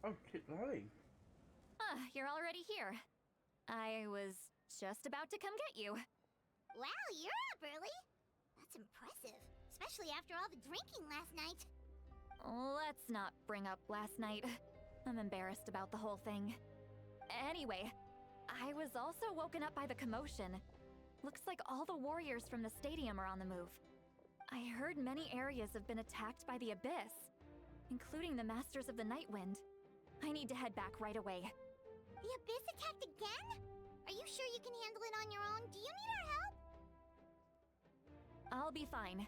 Oh, Kitlali. Ah, you're already here. I was just about to come get you. Wow, you're up early. That's impressive, especially after all the drinking last night. Let's not bring up last night. I'm embarrassed about the whole thing. Anyway, I was also woken up by the commotion. Looks like all the warriors from the stadium are on the move. I heard many areas have been attacked by the Abyss, including the Masters of the Nightwind. I need to head back right away. The Abyss attacked again? Are you sure you can handle it on your own? Do you need our help? I'll be fine.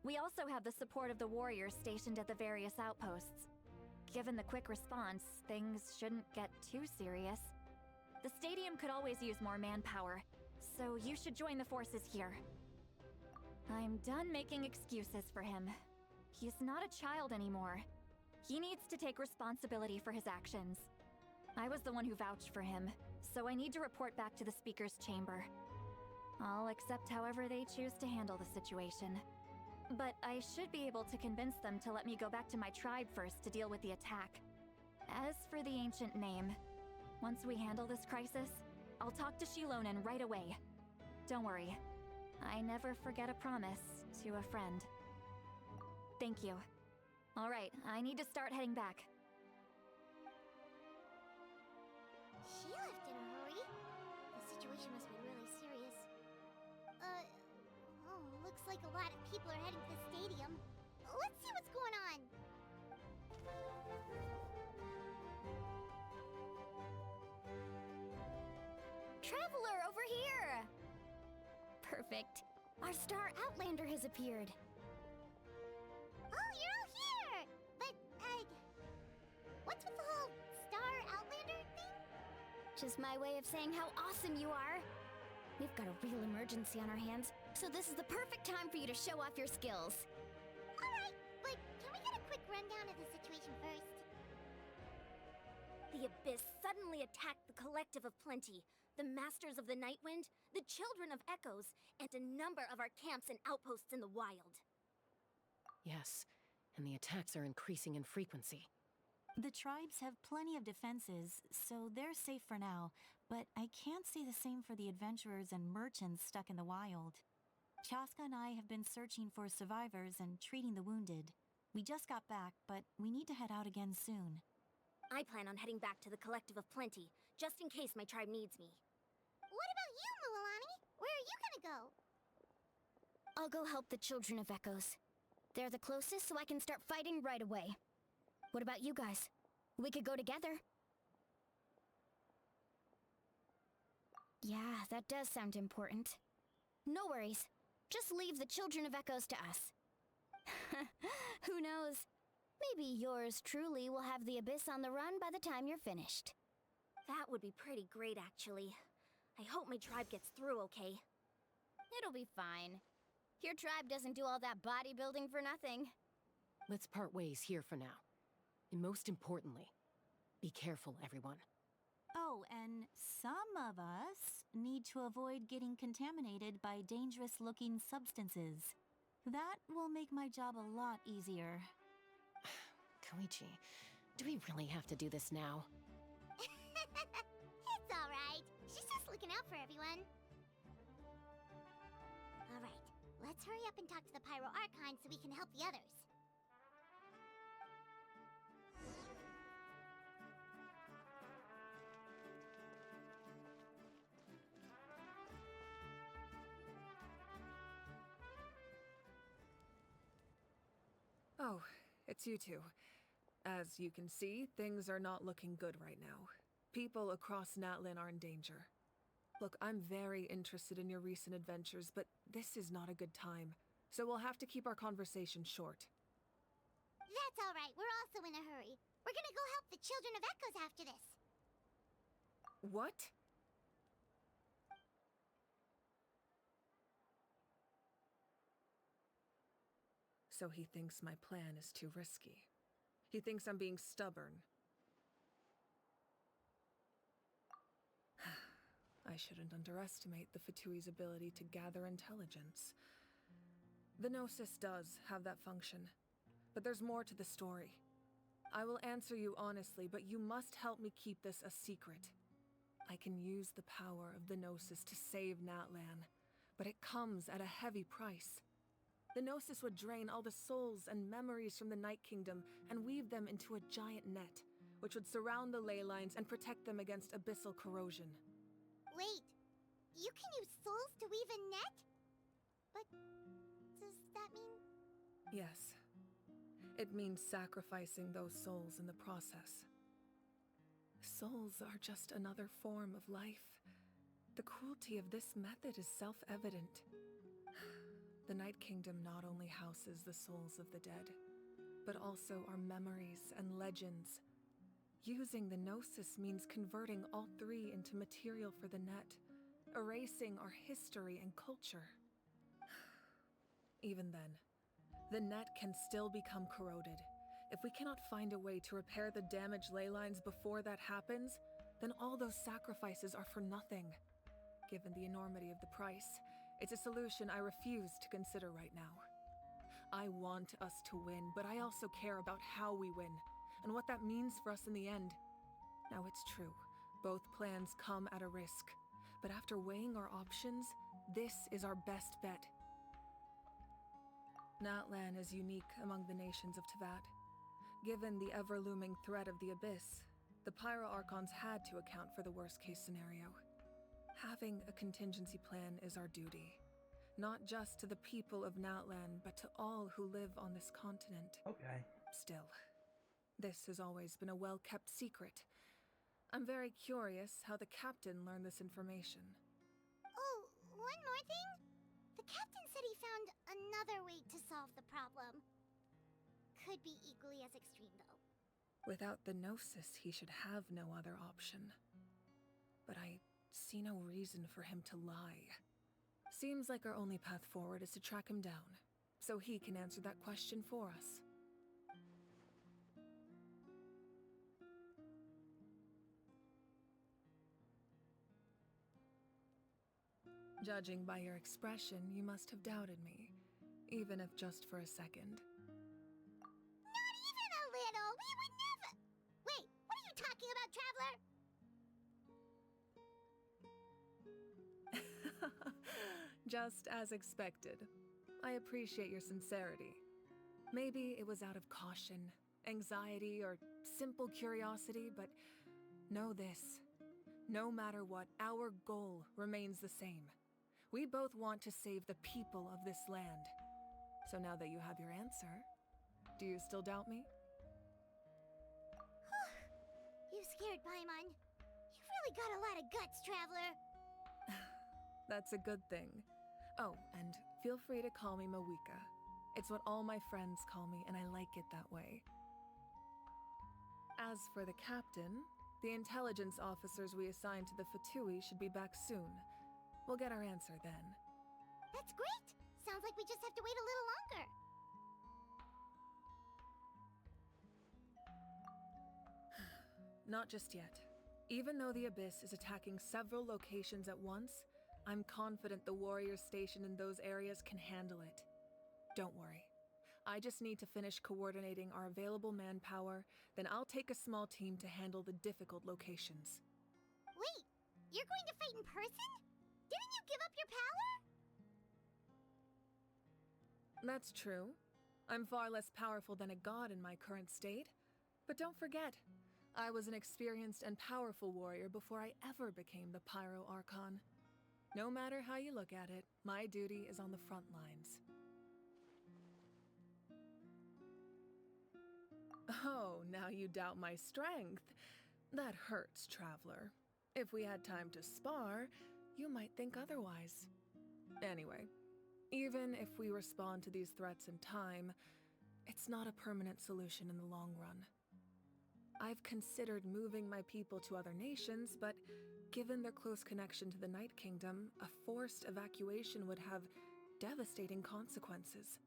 We also have the support of the warriors stationed at the various outposts. Given the quick response, things shouldn't get too serious. The stadium could always use more manpower, so you should join the forces here. I'm done making excuses for him. He's not a child anymore. He needs to take responsibility for his actions. I was the one who vouched for him, so I need to report back to the Speaker's chamber. I'll accept however they choose to handle the situation. But I should be able to convince them to let me go back to my tribe first to deal with the attack. As for the ancient name, once we handle this crisis, I'll talk to Shilonen right away. Don't worry, I never forget a promise to a friend. Thank you. All right, I need to start heading back. She left in a hurry. The situation must be really serious. Looks like a lot of people are heading to the stadium. Let's see what's going on. Traveler, over here! Perfect. Our star Outlander has appeared. Oh, you're all here! But, what's with the whole Star Outlander thing? Just my way of saying how awesome you are. We've got a real emergency on our hands, so this is the perfect time for you to show off your skills. Alright, but can we get a quick rundown of the situation first? The Abyss suddenly attacked the Collective of Plenty, the Masters of the Nightwind, the Children of Echoes, and a number of our camps and outposts in the wild. Yes, and the attacks are increasing in frequency. The tribes have plenty of defenses, so they're safe for now, but I can't say the same for the adventurers and merchants stuck in the wild. Chaska and I have been searching for survivors and treating the wounded. We just got back, but we need to head out again soon. I plan on heading back to the Collective of Plenty, just in case my tribe needs me. What about you, Mualani? Where are you gonna go? I'll go help the Children of Echoes. They're the closest, so I can start fighting right away. What about you guys? We could go together. Yeah, that does sound important. No worries. Just leave the Children of Echoes to us. Who knows? Maybe yours truly will have the Abyss on the run by the time you're finished. That would be pretty great, actually. I hope my tribe gets through okay. It'll be fine. Your tribe doesn't do all that bodybuilding for nothing. Let's part ways here for now. And most importantly, be careful, everyone. Oh, and some of us need to avoid getting contaminated by dangerous-looking substances. That will make my job a lot easier. Koichi, do we really have to do this now? It's alright. She's just looking out for everyone. Alright, let's hurry up and talk to the Pyro Archon so we can help the others. Oh, it's you two. As you can see, things are not looking good right now. People across Natlen are in danger. Look, I'm very interested in your recent adventures, but this is not a good time. So we'll have to keep our conversation short. That's alright, we're also in a hurry. We're gonna go help the Children of Echoes after this. What? So he thinks my plan is too risky. He thinks I'm being stubborn. I shouldn't underestimate the Fatui's ability to gather intelligence. The Gnosis does have that function, but there's more to the story. I will answer you honestly, but you must help me keep this a secret. I can use the power of the Gnosis to save Natlen, but it comes at a heavy price. The Gnosis would drain all the souls and memories from the Night Kingdom and weave them into a giant net, which would surround the ley lines and protect them against abyssal corrosion. Wait, you can use souls to weave a net? But does that mean... Yes. It means sacrificing those souls in the process. Souls are just another form of life. The cruelty of this method is self-evident. The Night Kingdom not only houses the souls of the dead, but also our memories and legends. Using the Gnosis means converting all three into material for the net, erasing our history and culture. Even then, the net can still become corroded. If we cannot find a way to repair the damaged ley lines before that happens, then all those sacrifices are for nothing. Given the enormity of the price, it's a solution I refuse to consider right now. I want us to win, but I also care about how we win, and what that means for us in the end. Now it's true, both plans come at a risk, but after weighing our options, this is our best bet. Natlen is unique among the nations of Teyvat. Given the ever-looming threat of the Abyss, the Pyro Archons had to account for the worst-case scenario. Having a contingency plan is our duty, not just to the people of Natlen, but to all who live on this continent. Okay. Still, this has always been a well-kept secret. I'm very curious how the captain learned this information. Oh, one more thing? The captain said he found another way to solve the problem. Could be equally as extreme, though. Without the Gnosis, he should have no other option. But I see no reason for him to lie. Seems like our only path forward is to track him down, so he can answer that question for us. Judging by your expression, you must have doubted me, even if just for a second. Not even a little! We would never... Wait, what are you talking about, Traveler? Just as expected. I appreciate your sincerity. Maybe it was out of caution, anxiety, or simple curiosity, but know this. No matter what, our goal remains the same. We both want to save the people of this land. So now that you have your answer, do you still doubt me? You scared Paimon. You've really got a lot of guts, Traveler. That's a good thing. Oh, and feel free to call me Mawika. It's what all my friends call me, and I like it that way. As for the captain, the intelligence officers we assigned to the Fatui should be back soon. We'll get our answer then. That's great! Sounds like we just have to wait a little longer. Not just yet. Even though the Abyss is attacking several locations at once, I'm confident the warriors stationed in those areas can handle it. Don't worry. I just need to finish coordinating our available manpower, then I'll take a small team to handle the difficult locations. Wait, you're going to fight in person? Didn't you give up your power? That's true. I'm far less powerful than a god in my current state. But don't forget, I was an experienced and powerful warrior before I ever became the Pyro Archon. No matter how you look at it, my duty is on the front lines. Oh, now you doubt my strength. That hurts, Traveler. If we had time to spar, you might think otherwise. Anyway, even if we respond to these threats in time, it's not a permanent solution in the long run. I've considered moving my people to other nations, but given their close connection to the Night Kingdom, a forced evacuation would have devastating consequences.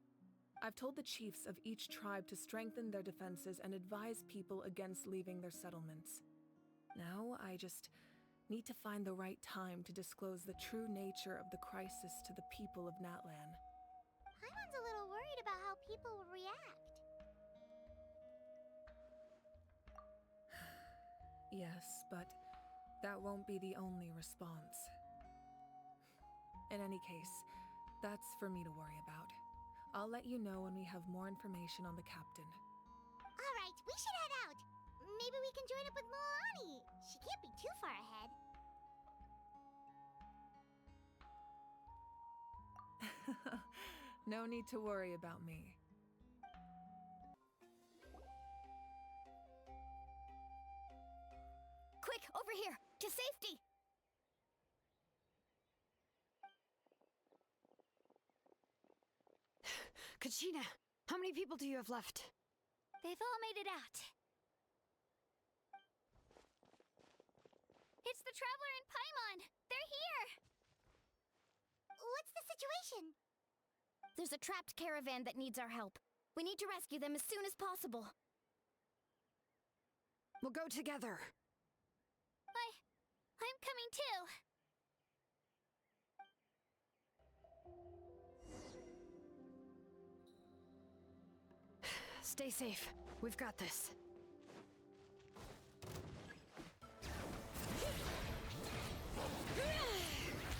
I've told the chiefs of each tribe to strengthen their defenses and advise people against leaving their settlements. Now, I just need to find the right time to disclose the true nature of the crisis to the people of Natlen. Paimon's a little worried about how people will react. Yes, but that won't be the only response. In any case, that's for me to worry about. I'll let you know when we have more information on the captain. Alright, we should head out. Maybe we can join up with Mualani. She can't be too far ahead. No need to worry about me. Quick, over here! To safety! Kachina, how many people do you have left? They've all made it out. It's the Traveler and Paimon! They're here! What's the situation? There's a trapped caravan that needs our help. We need to rescue them as soon as possible. We'll go together. I'm coming too. Stay safe. We've got this.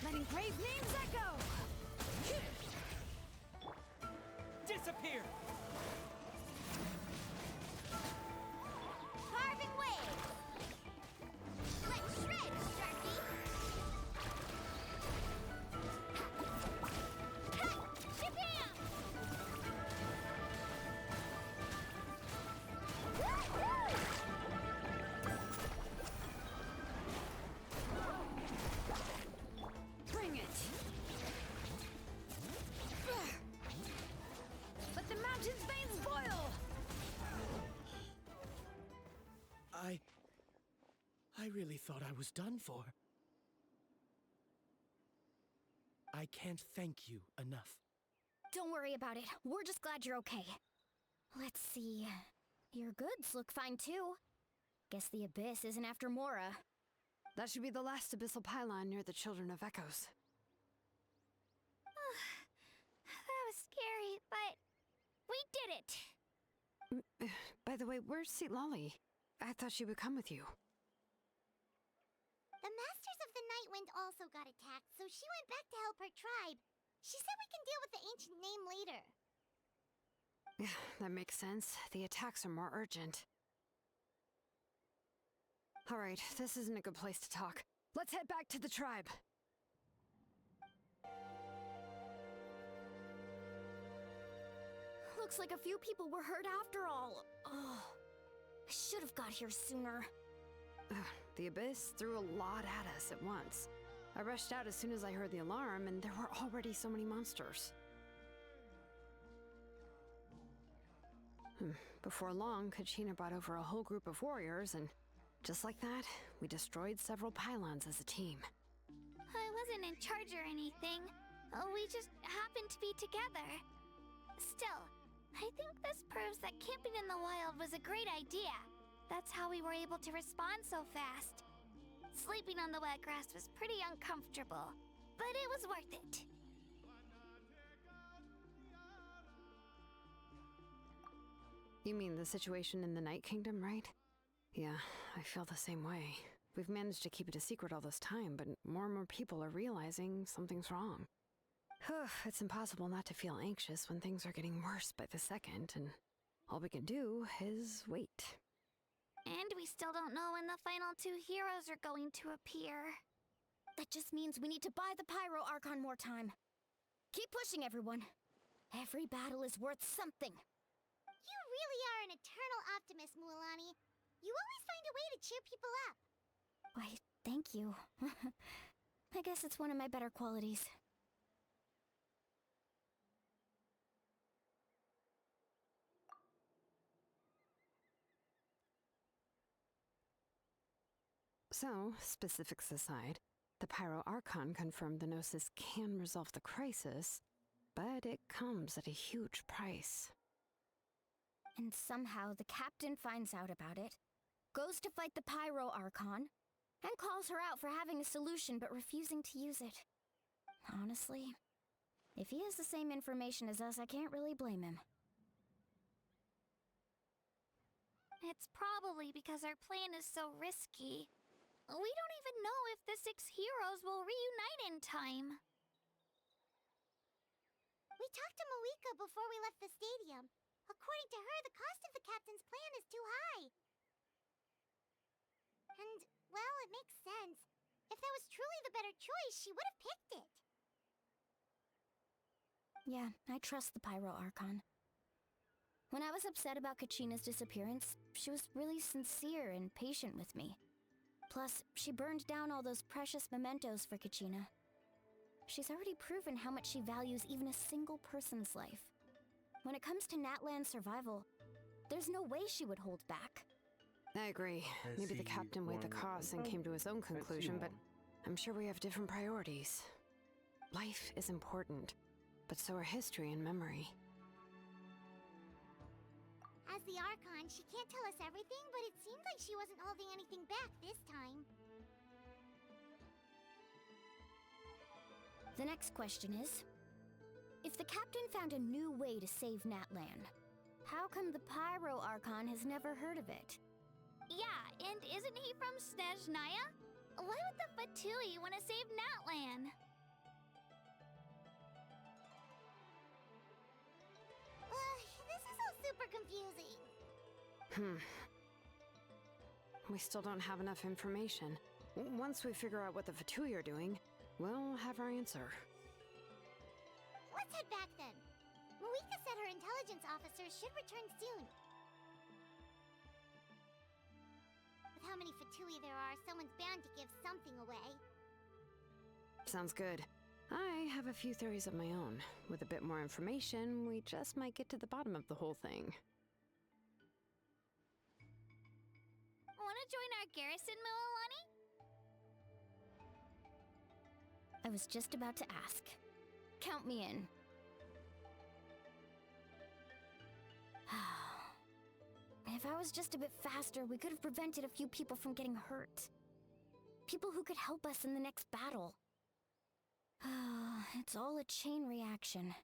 Letting brave names echo! Disappear! Carving waves! Let's shred, Sharky! Cut! Shabam! Bring it! Let the mountain's veins boil! I really thought I was done for. I can't thank you enough. Don't worry about it. We're just glad you're okay. Let's see. Your goods look fine too. Guess the Abyss isn't after Mora. That should be the last abyssal pylon near the Children of Echoes. That was scary, but we did it! By the way, where's Lolly? I thought she would come with you. The Masters of the Night Wind also got attacked, so she went back to help her tribe. She said we can deal with the ancient name later. Yeah, that makes sense. The attacks are more urgent. Alright, this isn't a good place to talk. Let's head back to the tribe. Looks like a few people were hurt after all. Oh, I should have got here sooner. The Abyss threw a lot at us at once. I rushed out as soon as I heard the alarm, and there were already so many monsters. Before long, Kachina brought over a whole group of warriors, and just like that, we destroyed several pylons as a team. I wasn't in charge or anything. We just happened to be together. Still, I think this proves that camping in the wild was a great idea. That's how we were able to respond so fast. Sleeping on the wet grass was pretty uncomfortable, but it was worth it. You mean the situation in the Night Kingdom, right? Yeah, I feel the same way. We've managed to keep it a secret all this time, but more and more people are realizing something's wrong. It's impossible not to feel anxious when things are getting worse by the second, and all we can do is wait. And we still don't know when the final two heroes are going to appear. That just means we need to buy the pyro Archon more time. Keep pushing, everyone. Every battle is worth something. You really are an eternal optimist, Mualani. You always find a way to cheer people up. Why, thank you. I guess it's one of my better qualities. So, specifics aside, the Pyro Archon confirmed the Gnosis can resolve the crisis, but it comes at a huge price. And somehow the captain finds out about it, goes to fight the Pyro Archon, and calls her out for having a solution but refusing to use it. Honestly, if he has the same information as us, I can't really blame him. It's probably because our plan is so risky. We don't even know if the 6 heroes will reunite in time. We talked to Moika before we left the stadium. According to her, the cost of the captain's plan is too high. And, well, it makes sense. If that was truly the better choice, she would have picked it. Yeah, I trust the Pyro Archon. When I was upset about Kachina's disappearance, she was really sincere and patient with me. Plus, she burned down all those precious mementos for Kachina. She's already proven how much she values even a single person's life. When it comes to Natlan's survival, there's no way she would hold back. I agree. Maybe the captain weighed the costs and came to his own conclusion, but I'm sure we have different priorities. Life is important, but so are history and memory. As the Archon, she can't tell us everything, but it seemed like she wasn't holding anything back this time. The next question is, if the captain found a new way to save Natlan, how come the Pyro Archon has never heard of it? Yeah, and isn't he from Snezhnaya? Why would the Fatui want to save Natlan? This is all super confusing. We still don't have enough information. Once we figure out what the Fatui are doing, we'll have our answer. Let's head back then. Moika said her intelligence officers should return soon. With how many Fatui there are, someone's bound to give something away. Sounds good. I have a few theories of my own. With a bit more information, we just might get to the bottom of the whole thing. Wanna join our garrison, Mililani? I was just about to ask. Count me in. If I was just a bit faster, we could have prevented a few people from getting hurt. People who could help us in the next battle. It's all a chain reaction.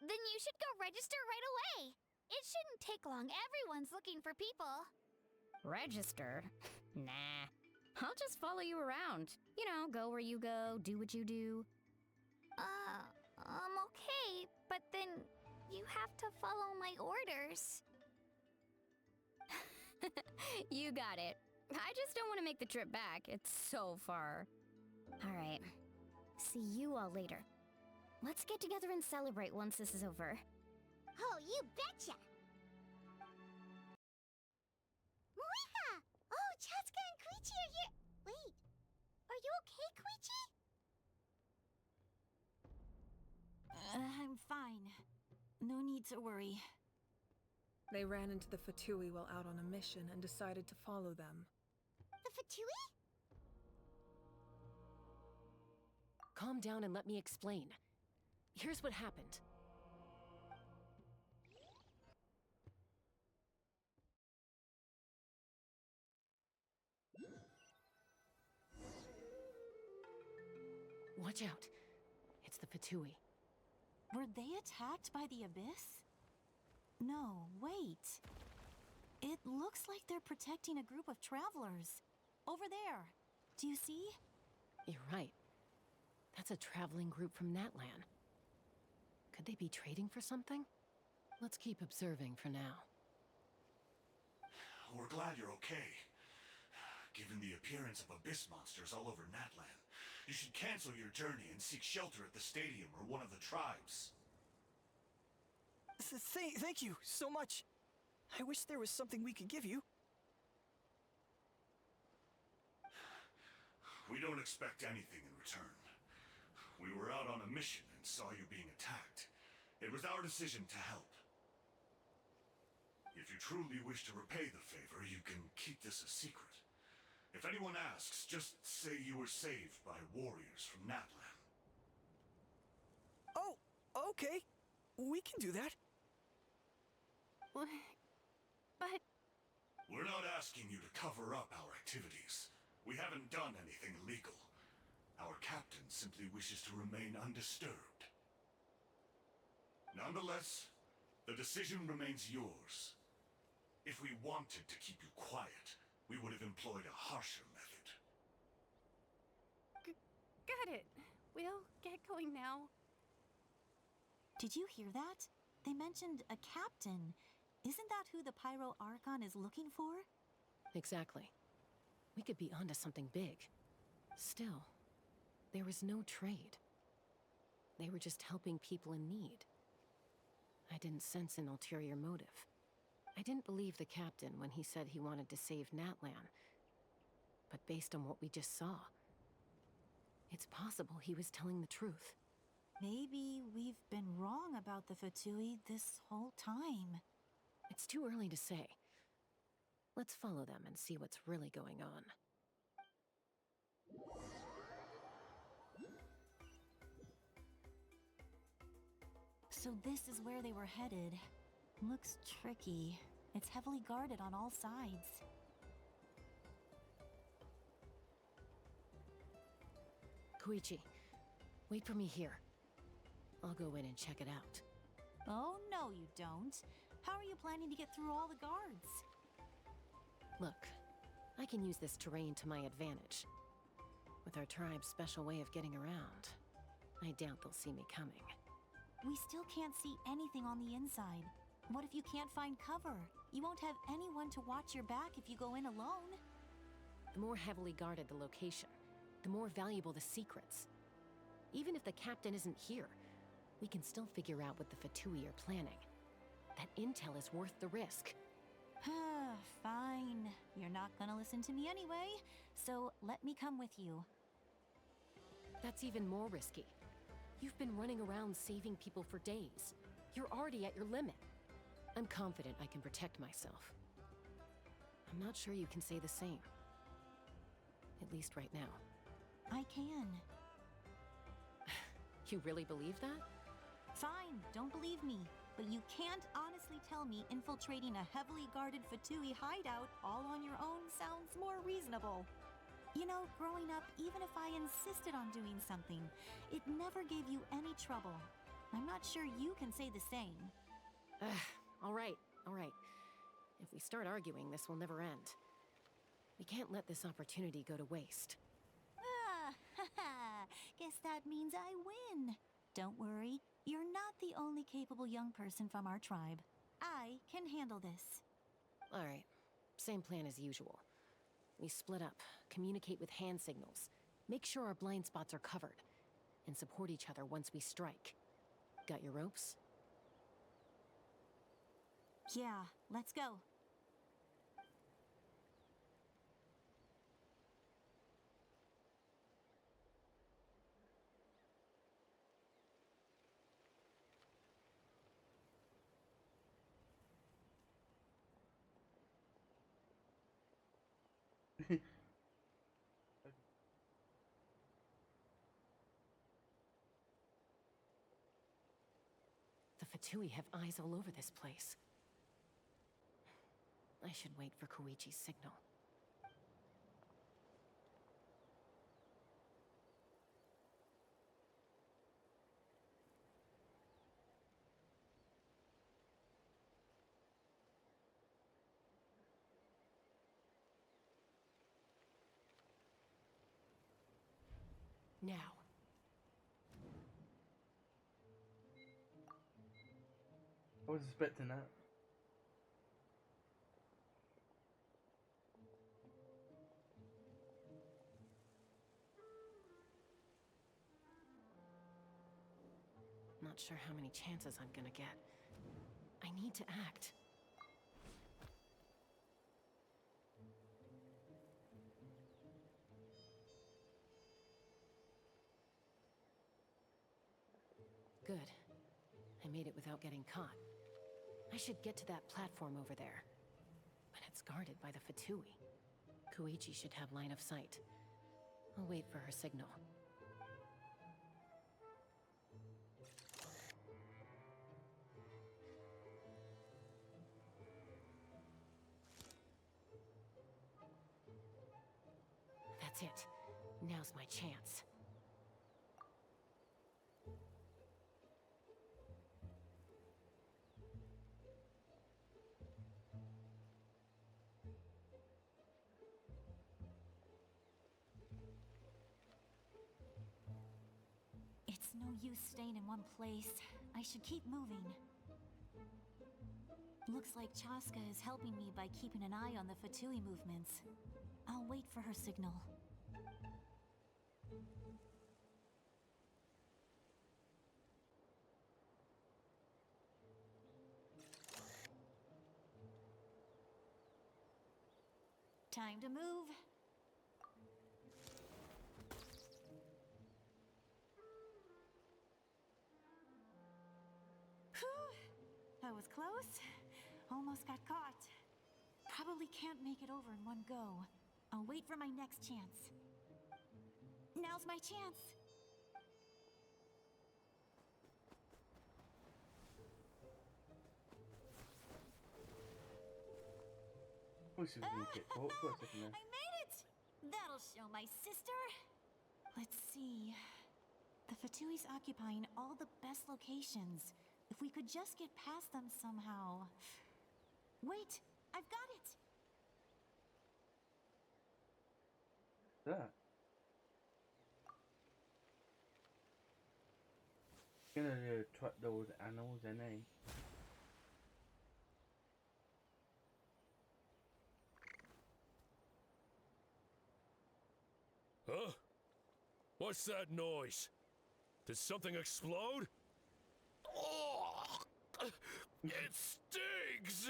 Then you should go register right away. It shouldn't take long. Everyone's looking for people. Register? Nah. I'll just follow you around. You know, go where you go, do what you do. Okay, but then you have to follow my orders. You got it. I just don't want to make the trip back. It's so far. All right. See you all later. Let's get together and celebrate once this is over. Oh, you betcha! Moika! Oh, Chaska and Koichi are here! Wait, are you okay, Koichi? I'm fine. No need to worry. They ran into the Fatui while out on a mission and decided to follow them. The Fatui? Calm down and let me explain. Here's what happened. Watch out. It's the Fatui. Were they attacked by the Abyss? No, wait. It looks like they're protecting a group of travelers. Over there. Do you see? You're right. That's a traveling group from Natlen. Could they be trading for something? Let's keep observing for now. We're glad you're okay. Given the appearance of abyss monsters all over Natlen, you should cancel your journey and seek shelter at the stadium or one of the tribes. Thank you so much. I wish there was something we could give you. We don't expect anything in return. We were out on a mission and saw you being attacked. It was our decision to help. If you truly wish to repay the favor, you can keep this a secret. If anyone asks, just say you were saved by warriors from Natlen. Oh, okay. We can do that. But... We're not asking you to cover up our activities. We haven't done anything illegal. Our captain simply wishes to remain undisturbed. Nonetheless, the decision remains yours. If we wanted to keep you quiet, we would have employed a harsher method. Got it. We'll get going now. Did you hear that? They mentioned a captain. Isn't that who the pyro Archon is looking for? Exactly. We could be onto something big. Still, there was no trade. They were just helping people in need. I didn't sense an ulterior motive. I didn't believe the captain when he said he wanted to save Natlen. But based on what we just saw, it's possible he was telling the truth. Maybe we've been wrong about the Fatui this whole time. It's too early to say. Let's follow them and see what's really going on. So this is where they were headed. Looks tricky. It's heavily guarded on all sides. Koichi, wait for me here. I'll go in and check it out. Oh, no you don't. How are you planning to get through all the guards? Look, I can use this terrain to my advantage. With our tribe's special way of getting around, I doubt they'll see me coming. We still can't see anything on the inside. What if you can't find cover? You won't have anyone to watch your back if you go in alone. The more heavily guarded the location, the more valuable the secrets. Even if the captain isn't here, we can still figure out what the Fatui are planning. That intel is worth the risk. Fine. You're not gonna listen to me anyway, so let me come with you. That's even more risky. You've been running around saving people for days. You're already at your limit. I'm confident I can protect myself. I'm not sure you can say the same. At least right now. I can. You really believe that? Fine, don't believe me. But you can't honestly tell me infiltrating a heavily guarded Fatui hideout all on your own sounds more reasonable. You know, growing up, even if I insisted on doing something, it never gave you any trouble. I'm not sure you can say the same. All right. If we start arguing, this will never end. We can't let this opportunity go to waste. Guess that means I win. Don't worry, you're not the only capable young person from our tribe. I can handle this. All right, same plan as usual. We split up, communicate with hand signals, make sure our blind spots are covered, and support each other once we strike. Got your ropes? Yeah, let's go. The Fatui have eyes all over this place. I should wait for Koichi's signal. Now. I was expecting that. Not sure how many chances I'm gonna get. I need to act. Good. I made it without getting caught. I should get to that platform over there. But it's guarded by the Fatui. Koichi should have line of sight. I'll wait for her signal. That's it. Now's my chance. use staying in one place. I should keep moving. Looks like Chaska is helping me by keeping an eye on the Fatui movements. I'll wait for her signal. Time to move. Whew. That was close. Almost got caught. Probably can't make it over in one go. I'll wait for my next chance. Now's my chance. Oh, she's gonna get caught for a second there. I made it! That'll show my sister. Let's see. The Fatui's occupying all the best locations. If we could just get past them somehow. Wait, I've got it! That. Gonna track those animals, eh? Huh? What's that noise? Did something explode? Oh, it stings!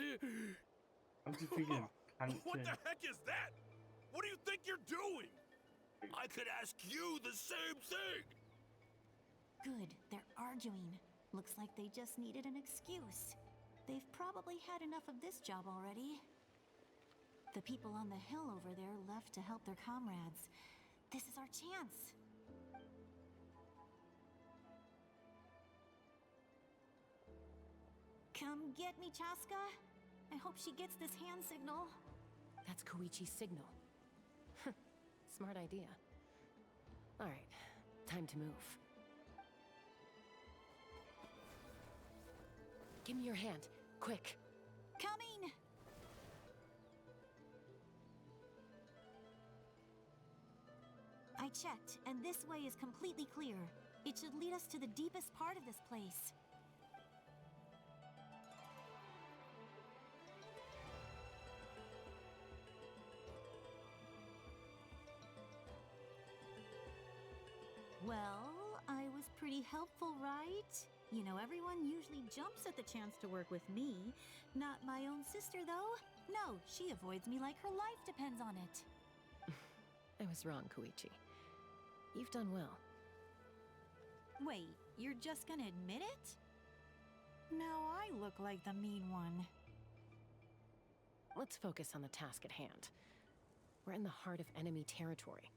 I'm just thinking, What the heck is that? What do you think you're doing? I could ask you the same thing! Good, they're arguing. Looks like they just needed an excuse. They've probably had enough of this job already. The people on the hill over there left to help their comrades. This is our chance. Come get me, Chaska. I hope she gets this hand signal. That's Koichi's signal. Smart idea. All right, time to move. Give me your hand, quick. Coming! I checked, and this way is completely clear. It should lead us to the deepest part of this place. Well, I was pretty helpful, right? You know, everyone usually jumps at the chance to work with me. Not my own sister, though. No, she avoids me like her life depends on it. I was wrong, Koichi. You've done well. Wait, you're just gonna admit it? Now I look like the mean one. Let's focus on the task at hand. We're in the heart of enemy territory.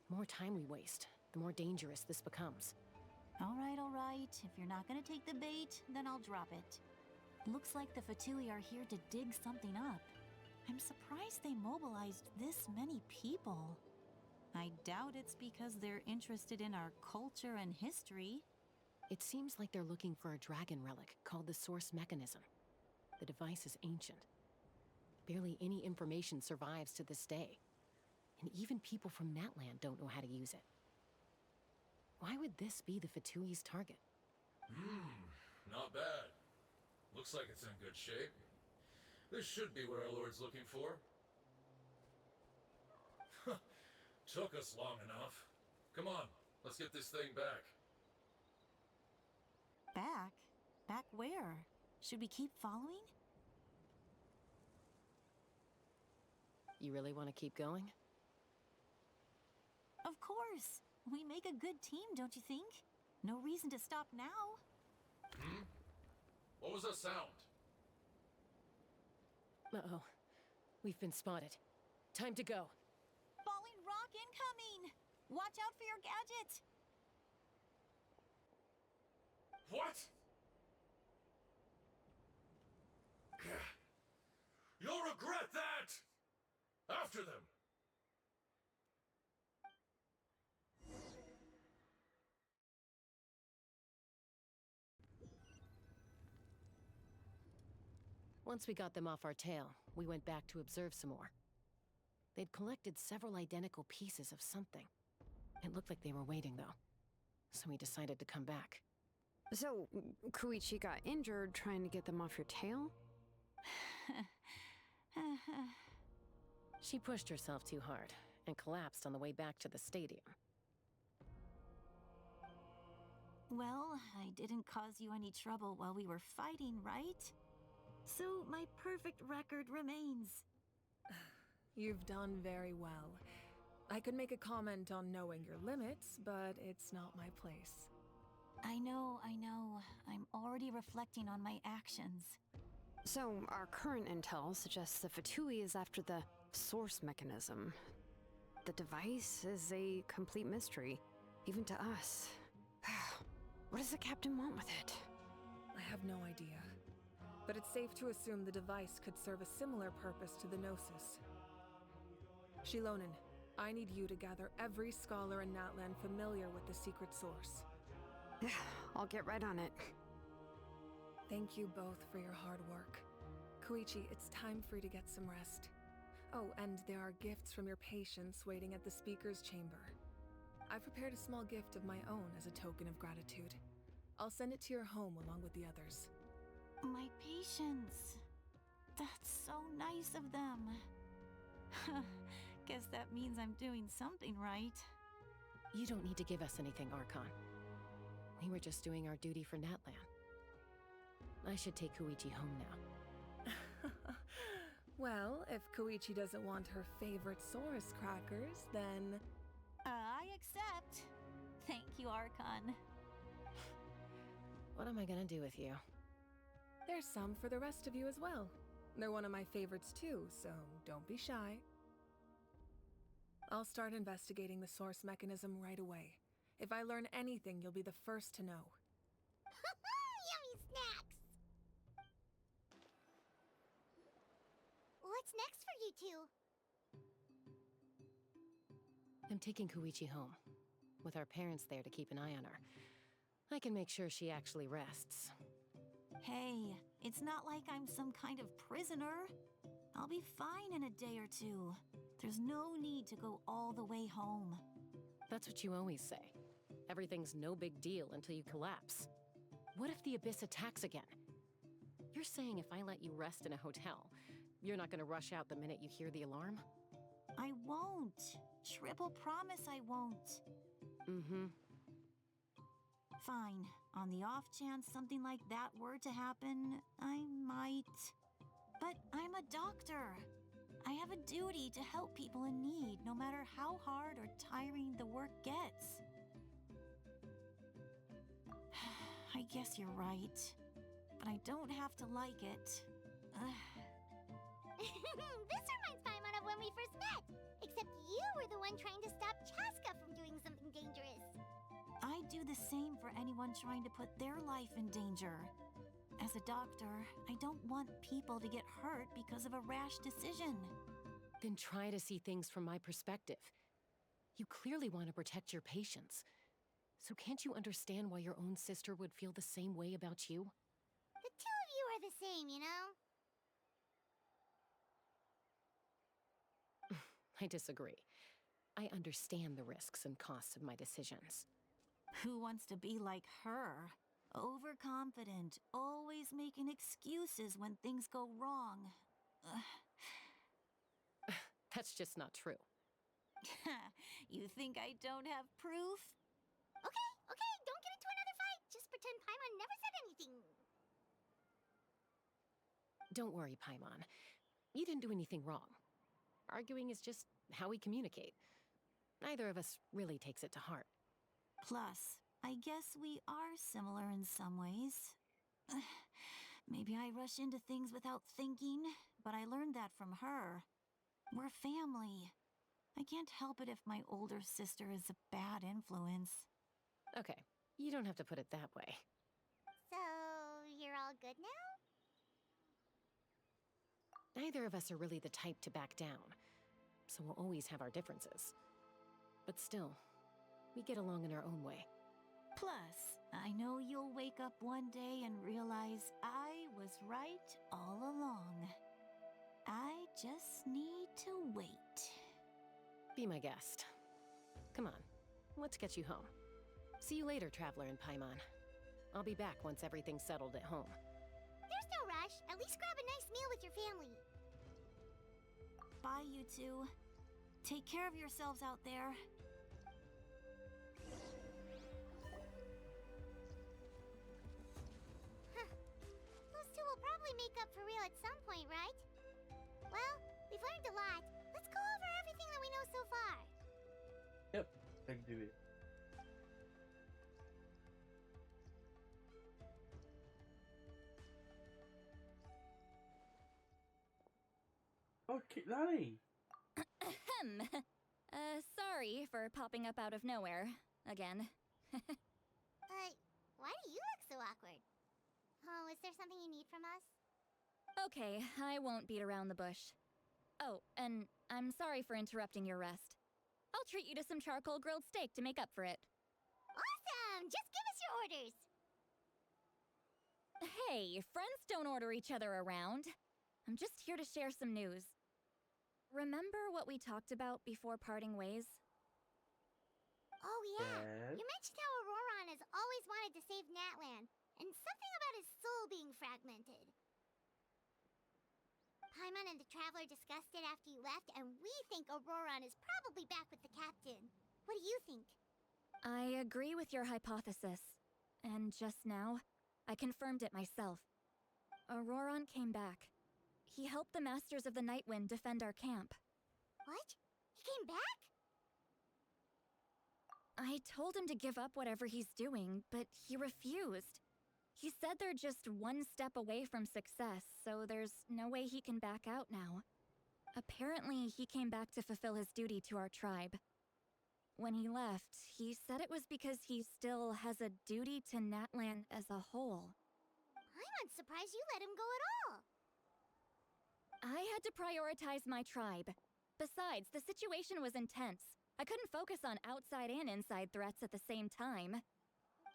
The more time we waste, the more dangerous this becomes. All right. If you're not gonna take the bait, then I'll drop it. Looks like the Fatui are here to dig something up. I'm surprised they mobilized this many people. I doubt it's because they're interested in our culture and history. It seems like they're looking for a dragon relic called the Source Mechanism. The device is ancient. Barely any information survives to this day. And even people from Natlen don't know how to use it. Why would this be the Fatui's target? Not bad. Looks like it's in good shape. This should be what our Lord's looking for. Took us long enough. Come on, let's get this thing back. Back? Back where? Should we keep following? You really want to keep going? Of course. We make a good team, don't you think? No reason to stop now. What was that sound? Uh-oh. We've been spotted. Time to go. Falling rock incoming! Watch out for your gadget! What? You'll regret that! After them! Once we got them off our tail, we went back to observe some more. They'd collected several identical pieces of something. It looked like they were waiting, though. so we decided to come back. So, Koichi got injured trying to get them off your tail? She pushed herself too hard and collapsed on the way back to the stadium. Well, I didn't cause you any trouble while we were fighting, right? So my perfect record remains. You've done very well. I could make a comment on knowing your limits, but it's not my place. I know. I'm already reflecting on my actions. So, our current intel suggests the Fatui is after the source mechanism. The device is a complete mystery, even to us. What does the captain want with it? I have no idea. But it's safe to assume the device could serve a similar purpose to the Gnosis. Shilonen, I need you to gather every scholar in Natlen familiar with the secret source. I'll get right on it. Thank you both for your hard work. Koichi, it's time for you to get some rest. Oh, and there are gifts from your patients waiting at the speaker's chamber. I've prepared a small gift of my own as a token of gratitude. I'll send it to your home along with the others. My patience. That's so nice of them. Guess that means I'm doing something right. You don't need to give us anything, Archon. We were just doing our duty for Natlan. I should take Koichi home now. Well, if Koichi doesn't want her favorite Saurus crackers, then... I accept. Thank you, Archon. What am I gonna do with you? There's some for the rest of you as well. They're one of my favorites too, so don't be shy. I'll start investigating the source mechanism right away. If I learn anything, you'll be the first to know. Yummy snacks! What's next for you two? I'm taking Koichi home, with our parents there to keep an eye on her. I can make sure she actually rests. Hey, it's not like I'm some kind of prisoner. I'll be fine in a day or two. There's no need to go all the way home. That's what you always say. Everything's no big deal until you collapse. What if the Abyss attacks again? You're saying if I let you rest in a hotel, you're not gonna rush out the minute you hear the alarm? I won't. Triple promise I won't. Mm-hmm. Fine. On the off chance something like that were to happen, I might. But I'm a doctor. I have a duty to help people in need, no matter how hard or tiring the work gets. I guess you're right. But I don't have to like it. This reminds Paimon of when we first met. Except you were the one trying to stop Chaska from doing something dangerous. I do the same for anyone trying to put their life in danger. As a doctor, I don't want people to get hurt because of a rash decision. Then try to see things from my perspective. You clearly want to protect your patients. So can't you understand why your own sister would feel the same way about you? The two of you are the same, you know? I disagree. I understand the risks and costs of my decisions. Who wants to be like her? Overconfident, always making excuses when things go wrong. That's just not true. You think I don't have proof? Okay, don't get into another fight. Just pretend Paimon never said anything. Don't worry, Paimon. You didn't do anything wrong. Arguing is just how we communicate. Neither of us really takes it to heart. Plus, I guess we are similar in some ways. Maybe I rush into things without thinking, but I learned that from her. We're family. I can't help it if my older sister is a bad influence. Okay, you don't have to put it that way. So, you're all good now? Neither of us are really the type to back down, so we'll always have our differences. But still, we get along in our own way. Plus, I know you'll wake up one day and realize I was right all along. I just need to wait. Be my guest. Come on, let's get you home. See you later, Traveler and Paimon. I'll be back once everything's settled at home. There's no rush. At least grab a nice meal with your family. Bye, you two. Take care of yourselves out there. Those two will probably make up for real at some point, right? Well, we've learned a lot. Let's go over everything that we know so far. Yep, let's do it. Oh, Lani! Ahem. Sorry for popping up out of nowhere. Again. Why do you look so awkward? Oh, is there something you need from us? Okay, I won't beat around the bush. Oh, and I'm sorry for interrupting your rest. I'll treat you to some charcoal grilled steak to make up for it. Awesome! Just give us your orders! Hey, friends don't order each other around. I'm just here to share some news. Remember what we talked about before parting ways? Oh yeah, Yes. you mentioned how Auroron has always wanted to save Natlan, and something about his soul being fragmented. Paimon and the Traveler discussed it after you left, and we think Auroron is probably back with the captain. What do you think? I agree with your hypothesis. And just now, I confirmed it myself. Auroron came back. He helped the Masters of the Nightwind defend our camp. What? He came back? I told him to give up whatever he's doing, but he refused. He said they're just one step away from success, so there's no way he can back out now. Apparently, he came back to fulfill his duty to our tribe. When he left, he said it was because he still has a duty to Natlan as a whole. I'm surprised you let him go at all. I had to prioritize my tribe. Besides, the situation was intense. I couldn't focus on outside and inside threats at the same time.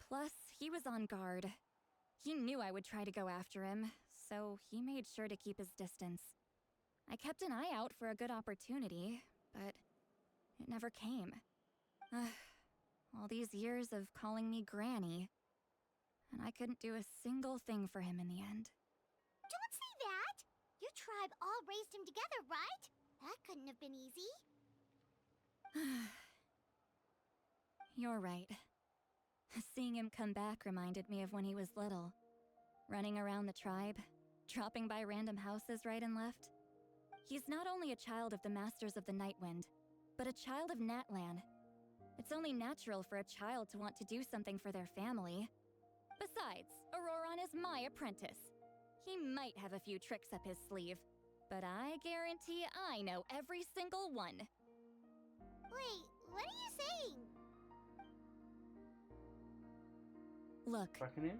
Plus, he was on guard. He knew I would try to go after him, so he made sure to keep his distance. I kept an eye out for a good opportunity, but it never came. All these years of calling me Granny, and I couldn't do a single thing for him in the end. Don't say that! Your tribe all raised him together, right? That couldn't have been easy. You're right. Seeing him come back reminded me of when he was little. Running around the tribe, dropping by random houses right and left. He's not only a child of the Masters of the Nightwind, but a child of Natlan. It's only natural for a child to want to do something for their family. Besides, Auroron is my apprentice. He might have a few tricks up his sleeve, but I guarantee I know every single one. Wait, what are you saying? Look, Reckoning?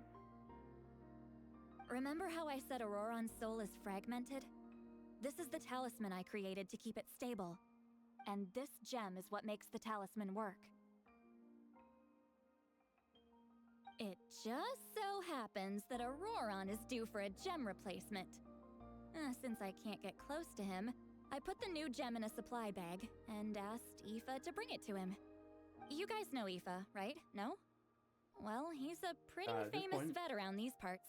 remember how I said Auroron's soul is fragmented? This is the talisman I created to keep it stable. And this gem is what makes the talisman work. It just so happens that Auroron is due for a gem replacement. Since I can't get close to him, I put the new gem in a supply bag and asked Aoife to bring it to him. You guys know Aoife, right? No? Well, he's a pretty famous vet around these parts.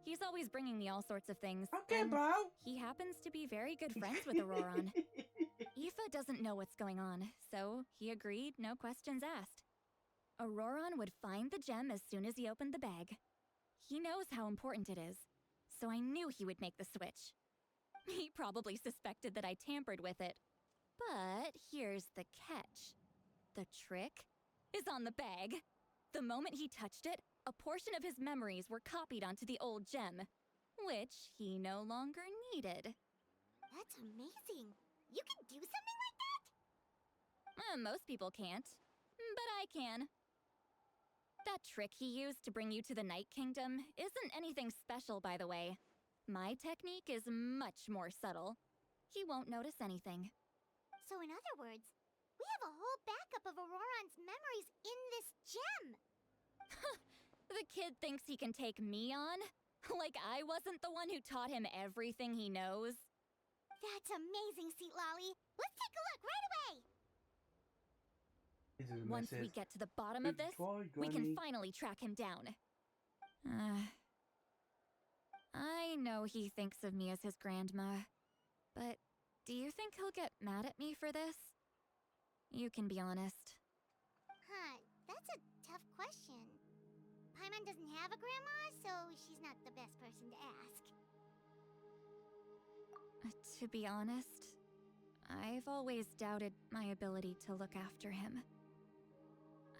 He's always bringing me all sorts of things. Okay, bro! He happens to be very good friends with Auroron. Aoife doesn't know what's going on, so he agreed, no questions asked. Auroron would find the gem as soon as he opened the bag. He knows how important it is, so I knew he would make the switch. He probably suspected that I tampered with it. But here's the catch. The trick is on the bag. The moment he touched it, a portion of his memories were copied onto the old gem, which he no longer needed. That's amazing. You can do something like that? Most people can't, but I can. That trick he used to bring you to the Night Kingdom isn't anything special, by the way. My technique is much more subtle. He won't notice anything. So in other words, we have a whole backup of Auroron's memories in this gem. The kid thinks he can take me on? Like I wasn't the one who taught him everything he knows? That's amazing, Seat Lolly. Let's take a look right away. This is a Once we message. get to the bottom of Good this, try, we can Granny. finally track him down. I know he thinks of me as his grandma, but do you think he'll get mad at me for this? You can be honest. Huh, that's a tough question. Paimon doesn't have a grandma, so she's not the best person to ask. To be honest, I've always doubted my ability to look after him.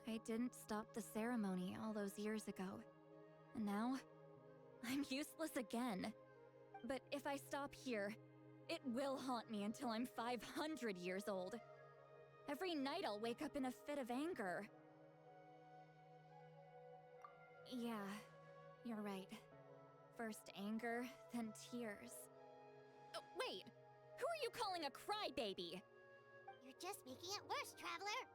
I didn't stop the ceremony all those years ago, and now I'm useless again. But if I stop here, it will haunt me until I'm 500 years old. Every night I'll wake up in a fit of anger. Yeah, you're right. First anger, then tears. Oh, wait! Who are you calling a crybaby? You're just making it worse, Traveler.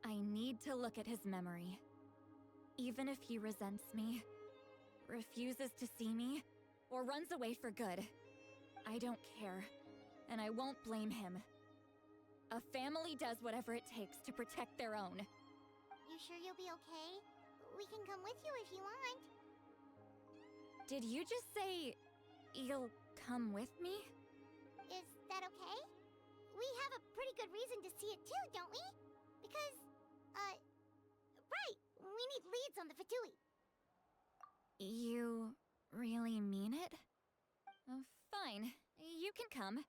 I need to look at his memory. Even if he resents me, refuses to see me, or runs away for good, I don't care, and I won't blame him. A family does whatever it takes to protect their own. You sure you'll be okay? We can come with you if you want. Did you just say you'll come with me? Is that okay? We have a pretty good reason to see it too, don't we? Because, right, we need leads on the Fatui. You really mean it? Fine, you can come.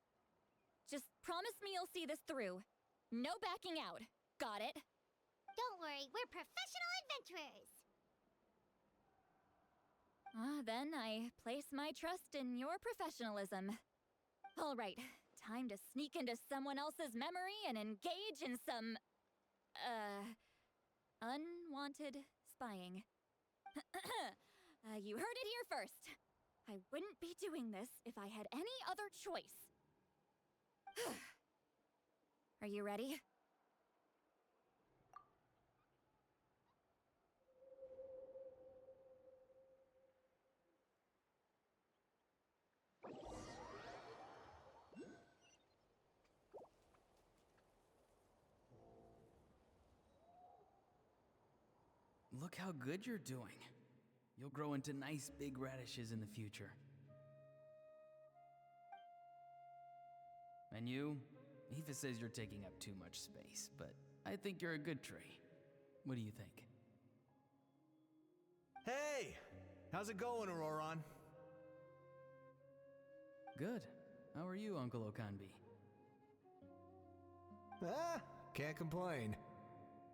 Just promise me you'll see this through. No backing out. Got it? Don't worry, we're professional adventurers. Then I place my trust in your professionalism. All right, time to sneak into someone else's memory and engage in some, unwanted spying. You heard it here first. I wouldn't be doing this if I had any other choice. Are you ready? Look how good you're doing. You'll grow into nice big radishes in the future. And you? Aoife says you're taking up too much space, but I think you're a good tree. What do you think? Hey! How's it going, Auroron? Good. How are you, Uncle Okanbi? Ah, can't complain.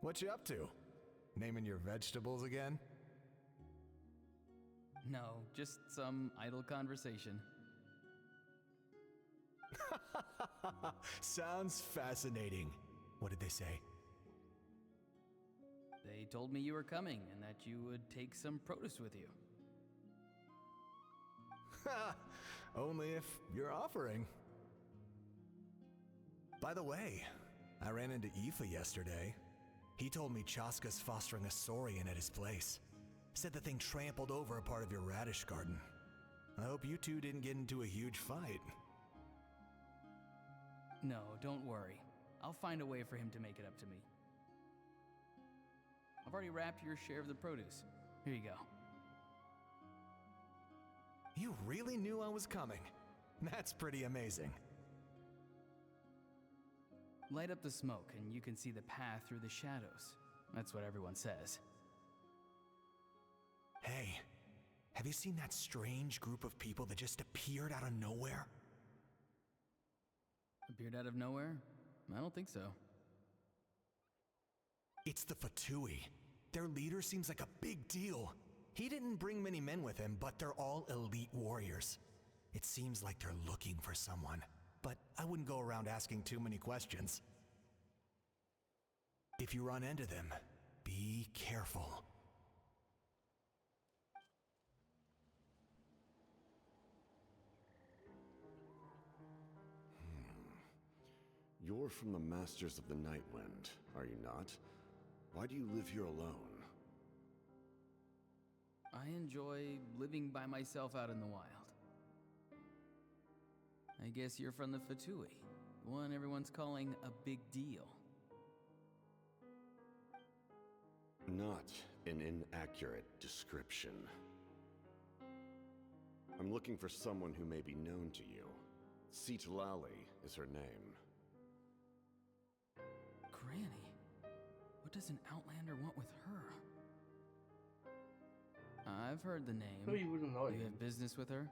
What you up to? Naming your vegetables again? No, just some idle conversation. Sounds fascinating. What did they say? They told me you were coming and that you would take some produce with you. Ha! Only if you're offering. By the way, I ran into Aoife yesterday. He told me Chaska's fostering a saurian at his place. Said the thing trampled over a part of your radish garden. I hope you two didn't get into a huge fight. No, don't worry. I'll find a way for him to make it up to me. I've already wrapped your share of the produce. Here you go. You really knew I was coming. That's pretty amazing. Light up the smoke and you can see the path through the shadows. That's what everyone says. Hey, have you seen that strange group of people that just appeared out of nowhere? Appeared out of nowhere? I don't think so. It's the Fatui. Their leader seems like a big deal. He didn't bring many men with him, but they're all elite warriors. It seems like they're looking for someone, but I wouldn't go around asking too many questions. If you run into them, be careful. You're from the Masters of the Nightwind, are you not? Why do you live here alone? I enjoy living by myself out in the wild. I guess you're from the Fatui. One everyone's calling a big deal. Not an inaccurate description. I'm looking for someone who may be known to you. Citlali is her name. Granny? What does an Outlander want with her? I've heard the name. No, you wouldn't know it. You have business with her?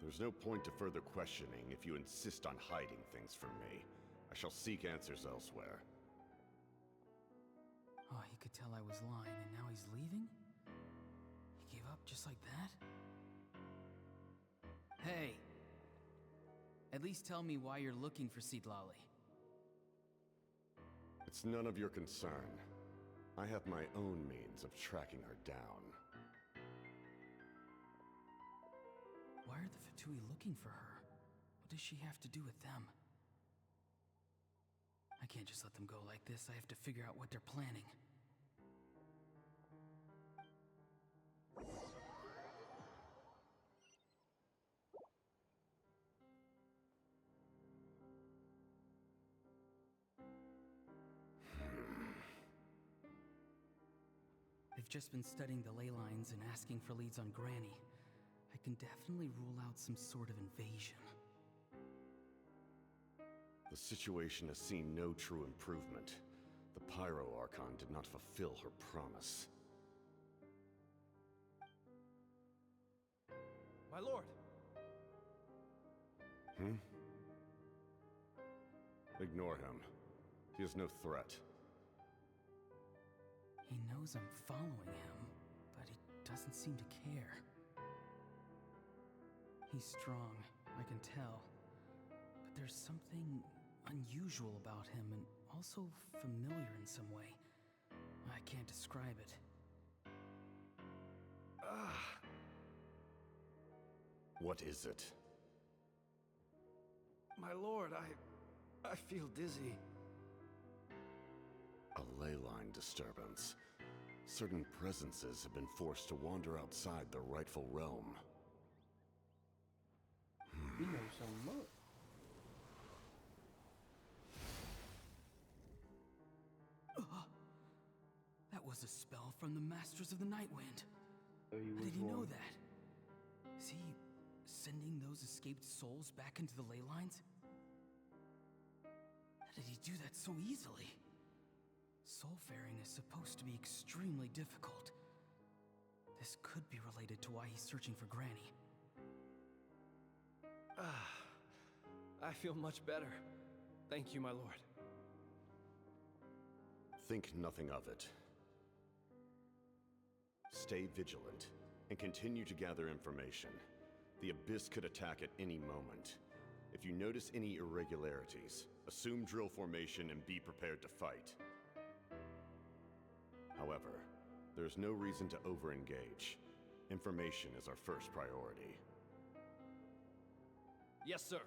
There's no point to further questioning if you insist on hiding things from me. I shall seek answers elsewhere. Oh, he could tell I was lying, and now he's leaving? He gave up just like that? Hey! At least tell me why you're looking for Citlali. It's none of your concern. I have my own means of tracking her down. Why are the Fatui looking for her? What does she have to do with them? I can't just let them go like this. I have to figure out what they're planning. They've just been studying the ley lines and asking for leads on Granny. I can definitely rule out some sort of invasion. The situation has seen no true improvement. The pyro Archon did not fulfill her promise. My lord! Ignore him. He is no threat. He knows I'm following him, but he doesn't seem to care. He's strong, I can tell. But there's something unusual about him and also familiar in some way. I can't describe it. What is it? My lord, I feel dizzy. A ley line disturbance. Certain presences have been forced to wander outside their rightful realm. You know so much. That was a spell from the Masters of the Nightwind. Oh, How did he know that? Is he sending those escaped souls back into the ley lines? How did he do that so easily? Soulfaring is supposed to be extremely difficult. This could be related to why he's searching for Granny. I feel much better. Thank you, my lord. Think nothing of it. Stay vigilant, and continue to gather information. The Abyss could attack at any moment. If you notice any irregularities, assume drill formation and be prepared to fight. However, there's no reason to over-engage. Information is our first priority. Yes, sir.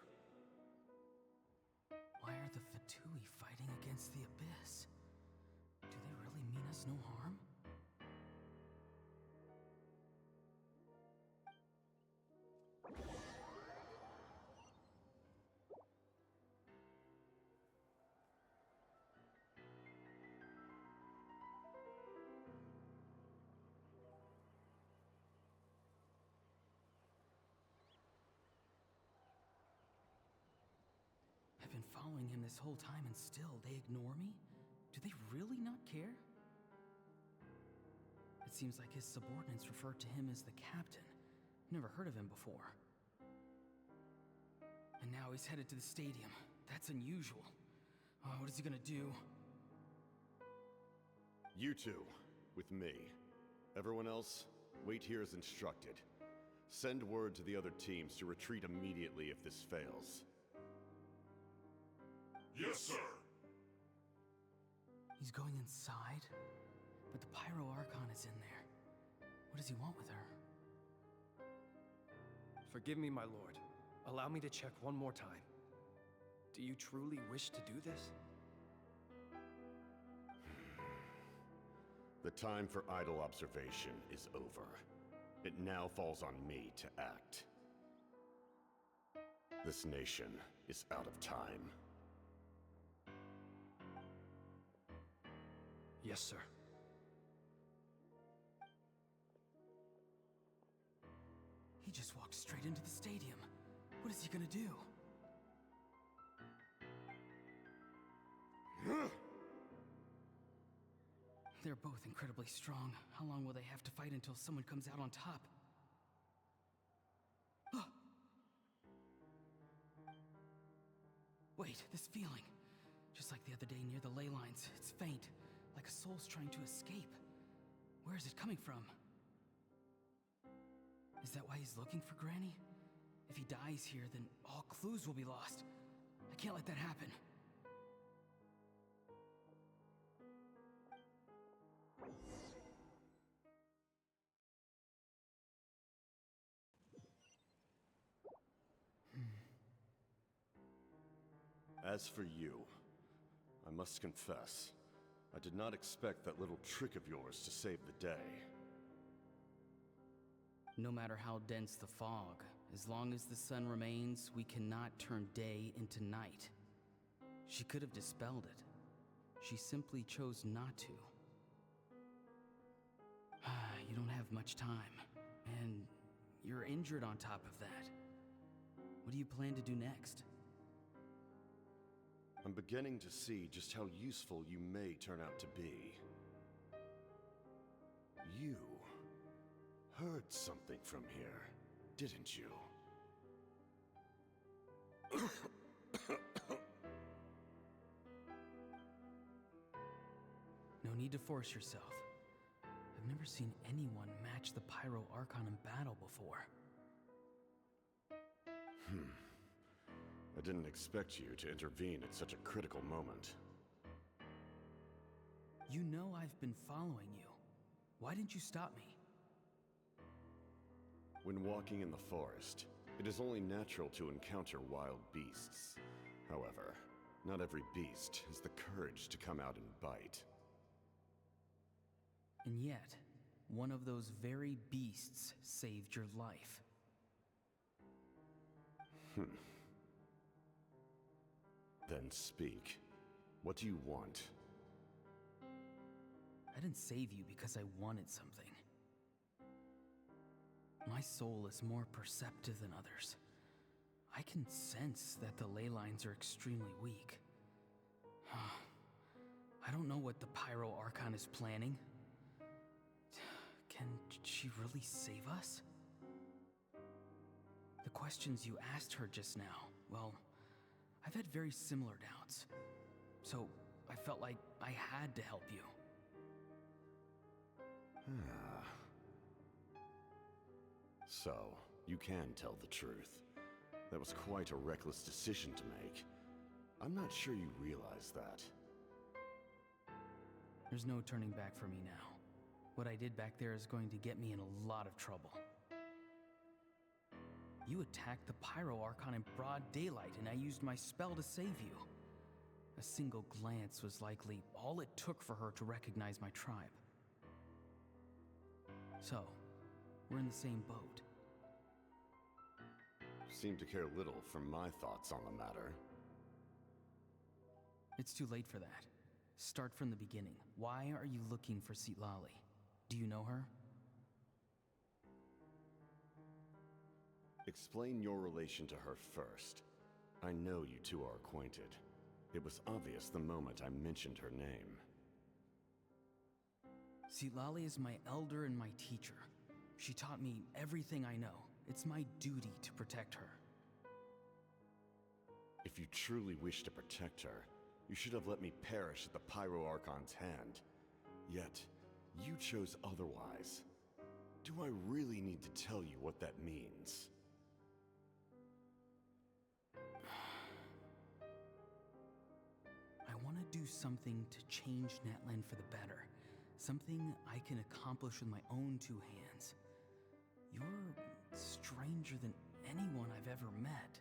Why are the Fatui fighting against the Abyss? Do they really mean us no harm? I've been following him this whole time and still they ignore me? Do they really not care? It seems like his subordinates refer to him as the captain. Never heard of him before. And now he's headed to the stadium. That's unusual. Oh, what is he gonna do? You two, with me. Everyone else, wait here as instructed. Send word to the other teams to retreat immediately if this fails. Yes, sir. He's going inside? But the Pyro Archon is in there. What does he want with her? Forgive me, my lord. Allow me to check one more time. Do you truly wish to do this? The time for idle observation is over. It now falls on me to act. This nation is out of time. Yes, sir. He just walked straight into the stadium. What is he gonna do? They're both incredibly strong. How long will they have to fight until someone comes out on top? Wait, this feeling. Just like the other day near the ley lines. It's faint, like a soul's trying to escape. Where is it coming from? Is that why he's looking for Granny? If he dies here, then all clues will be lost. I can't let that happen. As for you, I must confess, I did not expect that little trick of yours to save the day. No matter how dense the fog, as long as the sun remains, we cannot turn day into night. She could have dispelled it. She simply chose not to. You don't have much time, and you're injured on top of that. What do you plan to do next? I'm beginning to see just how useful you may turn out to be. You heard something from here, didn't you? No need to force yourself. I've never seen anyone match the Pyro Archon in battle before. I didn't expect you to intervene at such a critical moment. You know I've been following you. Why didn't you stop me? When walking in the forest, it is only natural to encounter wild beasts. However, not every beast has the courage to come out and bite. And yet, one of those very beasts saved your life. Then speak. What do you want? I didn't save you because I wanted something. My soul is more perceptive than others. I can sense that the ley lines are extremely weak. I don't know what the Pyro Archon is planning. Can she really save us? The questions you asked her just now, well, I've had very similar doubts. So I felt like I had to help you. So, you can tell the truth. That was quite a reckless decision to make. I'm not sure you realize that. There's no turning back for me now. What I did back there is going to get me in a lot of trouble. You attacked the Pyro Archon in broad daylight, and I used my spell to save you. A single glance was likely all it took for her to recognize my tribe. So, we're in the same boat. Seem to care little for my thoughts on the matter. It's too late for that. Start from the beginning. Why are you looking for Citlali? Do you know her? Explain your relation to her first. I know you two are acquainted. It was obvious the moment I mentioned her name. Citlali is my elder and my teacher. She taught me everything I know. It's my duty to protect her. If you truly wish to protect her, you should have let me perish at the Pyro Archon's hand. Yet, you chose otherwise. Do I really need to tell you what that means? I want to do something to change Natlen for the better. Something I can accomplish with my own two hands. You're stranger than anyone I've ever met.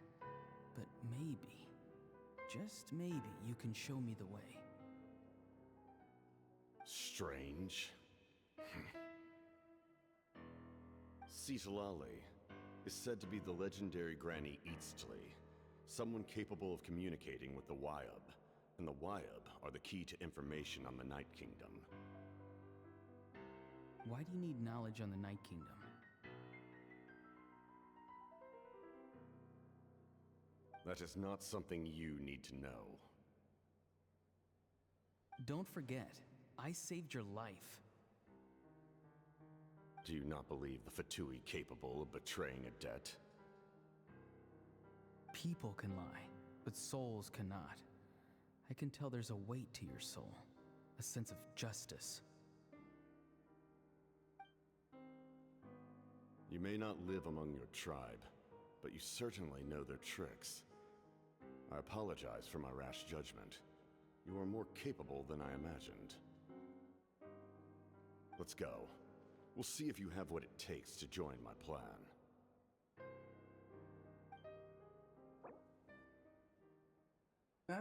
But maybe, just maybe, you can show me the way. Strange. Citlali is said to be the legendary Granny Eastly, Someone capable of communicating with the Wyub. And the Wyub are the key to information on the Night Kingdom. Why do you need knowledge on the Night Kingdom? That is not something you need to know. Don't forget, I saved your life. Do you not believe the Fatui capable of betraying a debt? People can lie, but souls cannot. I can tell there's a weight to your soul, a sense of justice. You may not live among your tribe, but you certainly know their tricks. I apologize for my rash judgment. You are more capable than I imagined. Let's go. We'll see if you have what it takes to join my plan.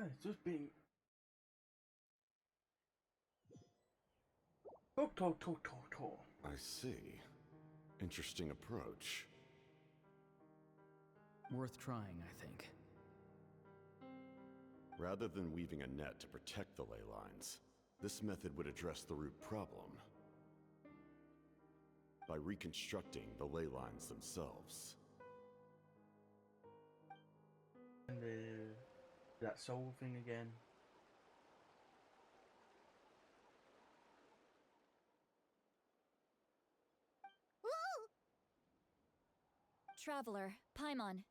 It's just being... Talk. I see. Interesting approach. Worth trying, I think. Rather than weaving a net to protect the ley lines, this method would address the root problem by reconstructing the ley lines themselves. And that soul thing again. Woo! Traveler, Paimon.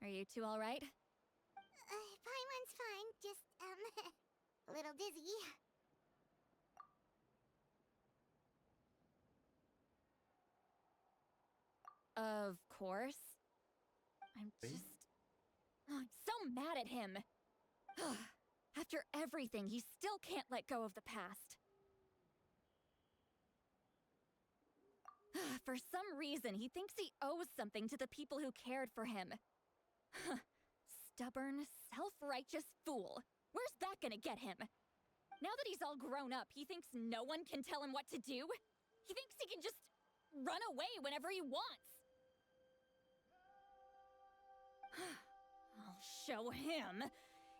Are you two alright? Paimon's fine, just, a little dizzy. Of course. I'm so mad at him. After everything, he still can't let go of the past. For some reason, he thinks he owes something to the people who cared for him. Stubborn, self-righteous fool. Where's that gonna get him? Now that he's all grown up, he thinks no one can tell him what to do? He thinks he can just run away whenever he wants. I'll show him.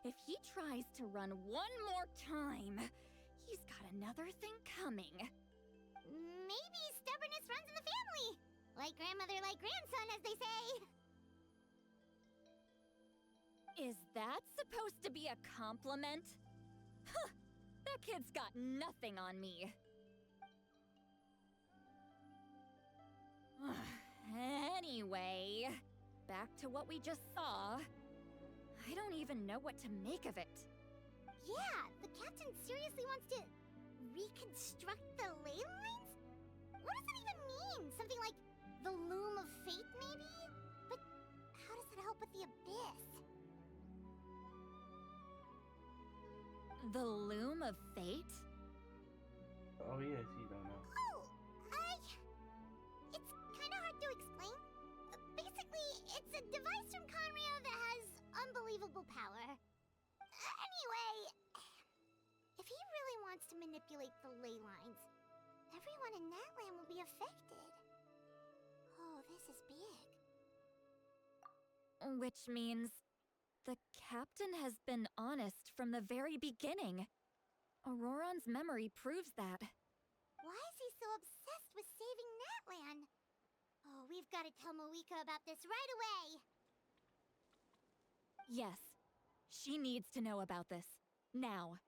If he tries to run one more time, he's got another thing coming. Maybe stubbornness runs in the family. Like grandmother, like grandson, as they say. Is that supposed to be a compliment? Huh, that kid's got nothing on me. Anyway, back to what we just saw. I don't even know what to make of it. Yeah, the captain seriously wants to reconstruct the ley lines? What does that even mean? Something like the loom of fate, maybe? But how does that help with the abyss? The loom of fate? Oh yes, you don't know. It's kind of hard to explain. Basically, it's a device from Conrio that has unbelievable power. Anyway, if he really wants to manipulate the ley lines, everyone in Natlen will be affected. Oh, this is big. Which means the captain has been honest from the very beginning. Auroron's memory proves that. Why is he so obsessed with saving Natlan? Oh, we've got to tell Moeka about this right away. Yes, she needs to know about this. Now.